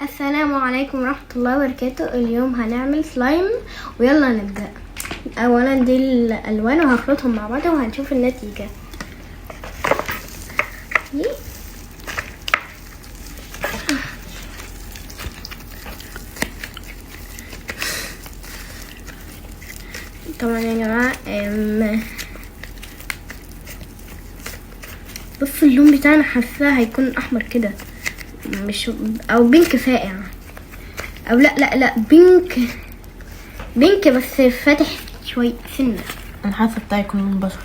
السلام عليكم ورحمة الله وبركاته. اليوم هنعمل سلايم ويلا نبدأ. اولا دي الالوان وهخلطهم مع بعض وهنشوف النتيجة. طبعا يا جماعة بص اللون بتاعنا حاساه هيكون احمر كده، مش او بينك فاقع، او لا بينك بس فاتح شوي سنة. انا حاسه بتاعي يكون لون بشر.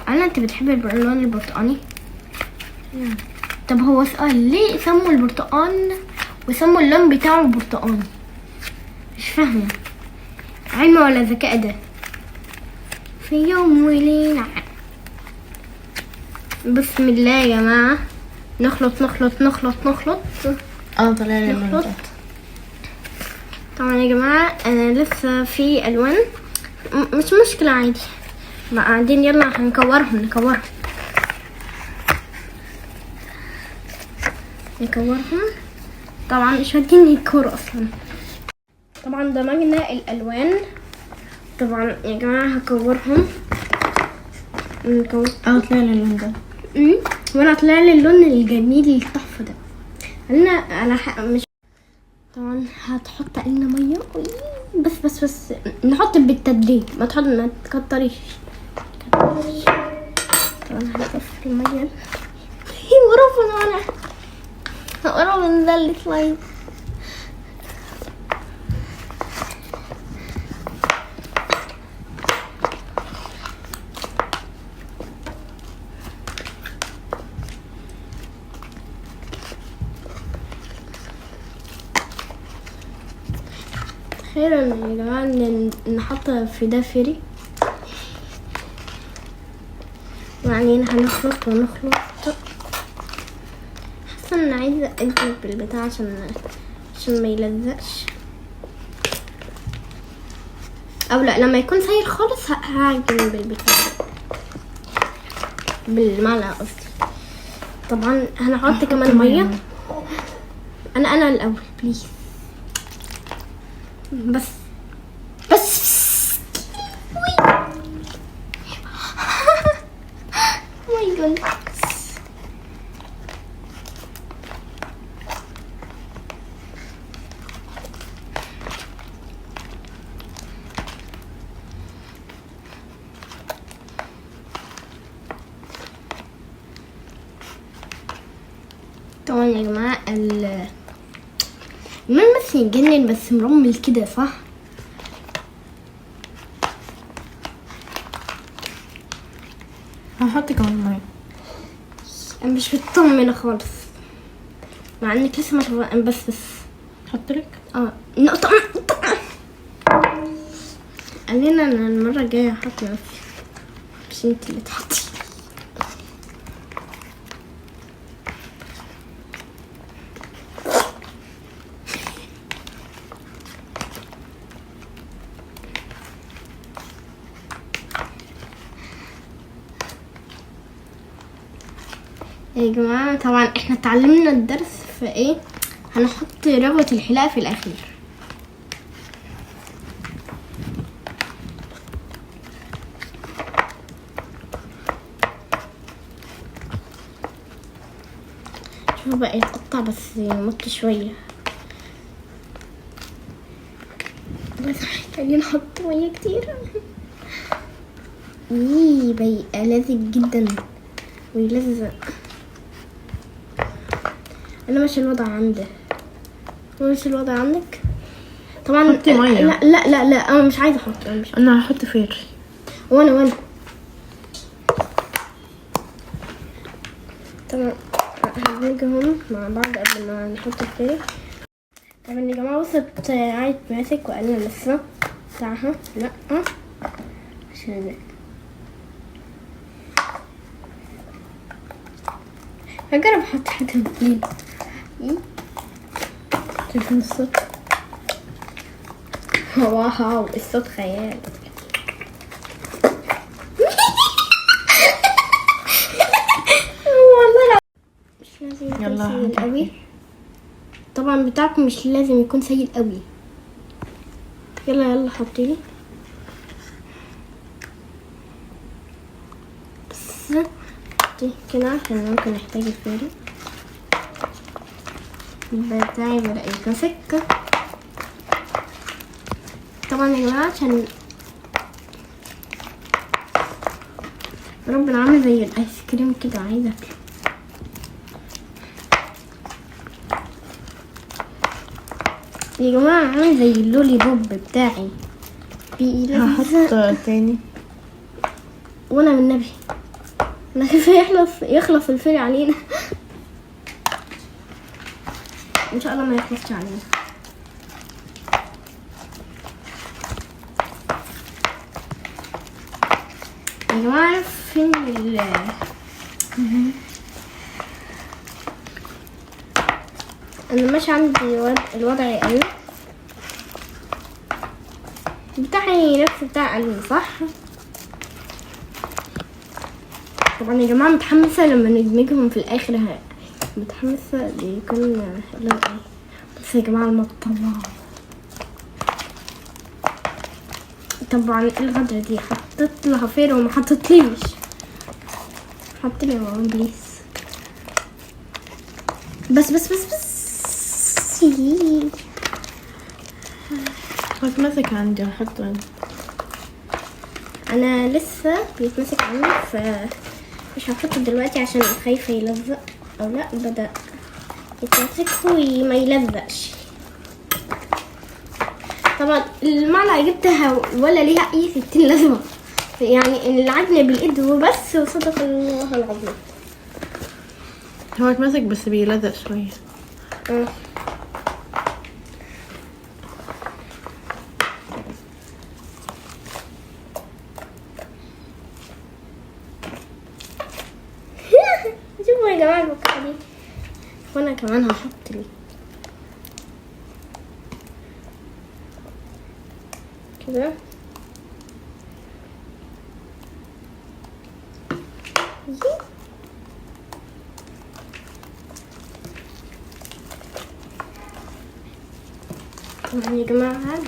انا انت بتحب اللون البرتقاني؟ طب هو سؤال، ليه سموا البرتقان وسموا اللون بتاعه برتقاني؟ مش فاهمه، علم ولا ذكاء ده؟ في يوم وليلة بسم الله يا جماعة، نخلط طلع لي اللون ده. طبعا يا جماعة انا لسه في الوان، مش مشكلة عادي. بعدين يلا هنكورهم طبعا مش هديني الكور اصلا. طبعا دمجنا الالوان. طبعا يا جماعة هكورهم. طلع لي اللون ده. وانا طلع لي اللون الجميل التحفة ده. مش طبعا هتحط لنا ميه بس نحط بالتدريج، ما تكتريش. طبعا هنصفي الميه ورا من ذا اللي سلايم. خير يا جماعة نحط في ده فري، وبعدين هنخلط حاسة ان عايزة اقلب بالبتاع عشان ما يلزقش، او لا لما يكون سايل خالص هعجن بالبتاع بالمعلقة قصدي. طبعا هنحط كمان مية. انا الاول بليز. بس ماي جاد. طبعا يا جماعة الملمس يجنن، بس مرمل كده صح؟ هحط كمان ميه. انا مش مطمنه خالص مع انك لسه ما بس احط لك نقطه. قالنا انا المره الجايه هحط نفسي، مش انت اللي تحطي. يا جماعة طبعا احنا اتعلمنا الدرس في ايه، هنحط رغوة الحلاقة في الاخير. شوفوا بقى يتقطع بس يمط شوية، بس محتاجين نحط مية كتير. بيبقى لذيذ جدا ويلزق. انا مش الوضع عندي، مش الوضع عندك. طبعا حطي ميه. لا انا مش عايزه احط. انا هحط فير. وانا طبعا هنرجعهم مع بعض قبل ما نحط الفير. طبعا يا جماعه وصلت عايز ماسك وقالنا لسه بتاعها لا عشان هجرب احط حاجه جديده. شايفين الصوت؟ واو الصوت خيال. والله يلا سيء هاتي قوي. طبعا بتاعكم مش لازم يكون سيء قوي. يلا حطيلي بس كده عشان ممكن نحتاج الفيري بتاعي بدأ يتمسك. طبعا يا جماعة عشان ربنا عامل زي الايس كريم كده، عايزة اكله. يا جماعة عامل زي اللولي بوب بتاعي هحط تاني. وانا من نبي انا كيف يخلص الفيل علينا. ان شاء الله ما يخلصش علينا. يا جماعة فين انا ماشي عندي الوضع يقل بتاعي نفس بتاع قلبي صح. طبعا يا جماعة متحمسة لما ندمجهم في الاخر، متحمسة ليكون بس يا جماعة المطلع طبعا الغدرة دي حطيت لها فيرة وما حطيتليش. حط لي يا ماما بليز. بس هتمسك عندي هحطه. انا لسه بيتمسك عندي مش هحطه دلوقتي عشان خايفة يلزق او لا. بدأ يتمسك وما يلزقش. طبعا المعلقة جبتها ولا ليها اي 60 لازمة، يعني العجنة بالايد وبس وصدق الله العظيم. هو اتمسك بس بيلزق شوية. شوفوا يا جماعة البقعة دي. وانا كمان هحط لي كده طبعا يا جماعة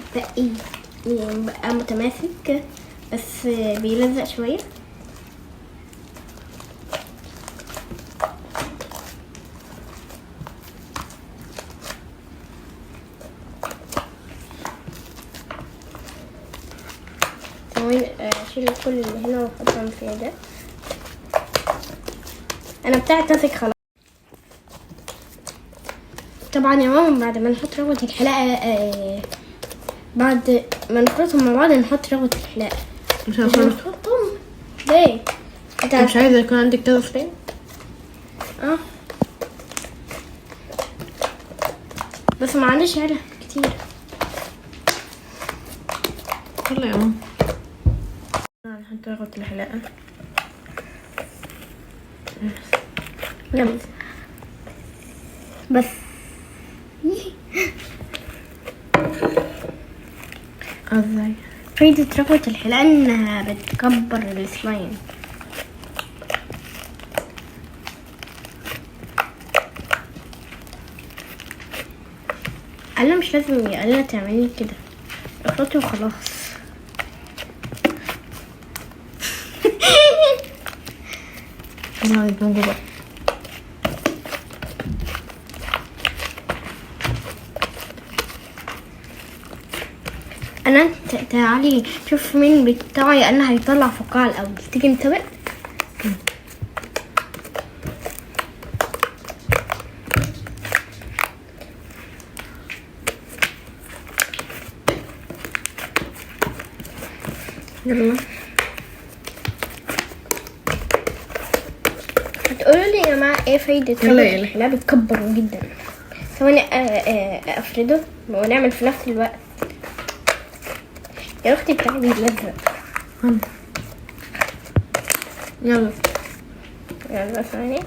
بقى متماسك بس بيلزق شوية. اشيل كل اللي هنا واحطهم في ده. انا بتاعي تمسك خلاص. طبعا يا ماما بعد ما نحط رغوة الحلاقة بعد ما نخلطهم مع بعض نحط رغوة الحلاقة. مش هنخلط. نحطهم ليه؟ انت مش عايزة يكون عندك كذا فريم؟ بس ما عنديش علب كتير. يلا يا ماما هنحط رغوة الحلاقة. يلا بس ازاي؟ فايدة رغوة الحلاقة انها بتكبر السلايم. انا مش لازم يا الا تعملي كده، اخلطي وخلاص. يلا نجيبه بقى. انا تعالي شوف مين بتاعي انا هيطلع فقاعة الاول. تيجي نتابع. يلا هتقولوا لي يا جماعه ايه فايده رغوة الحلاقة؟ بتكبره جدا. ثواني افرده ونعمل في نفس الوقت. يا اختي بتاعي بيلزق. يلا ثواني.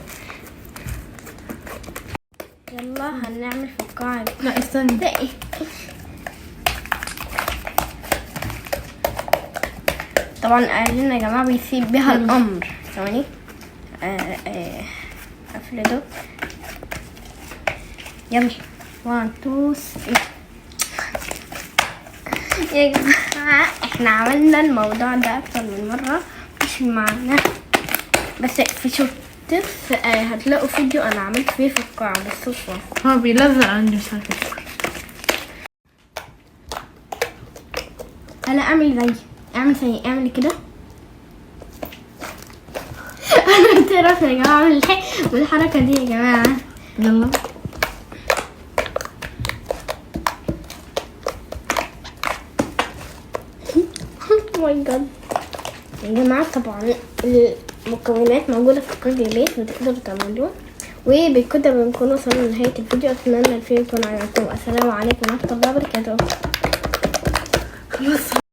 يلا هنعمل فقاعة. لا استني. ده ايه؟ طبعا قال لنا يا جماعه بيسيب بها الامر. ثواني افرده يلا 1 2 3. يا جماعة احنا عملنا الموضوع ده اكتر من مرة، مش معنا بس في شوتس هتلاقوا فيديو انا عملت فيه في القاعة بالصدفة. هو بيلزق عندي مش عارفة. هلا اعمل كده. انا بتعرف يا جماعة اعمل بالحركة دي يا جماعة. يلا ماي جاد يا جماعة، طبعا المكونات موجودة في كل البيت وتقدروا تعملوها. وبكده بنكون وصلنا لنهاية الفيديو. اتمنى الفيديو يكون عجبكم. السلام عليكم ورحمة الله وبركاته. خلاص.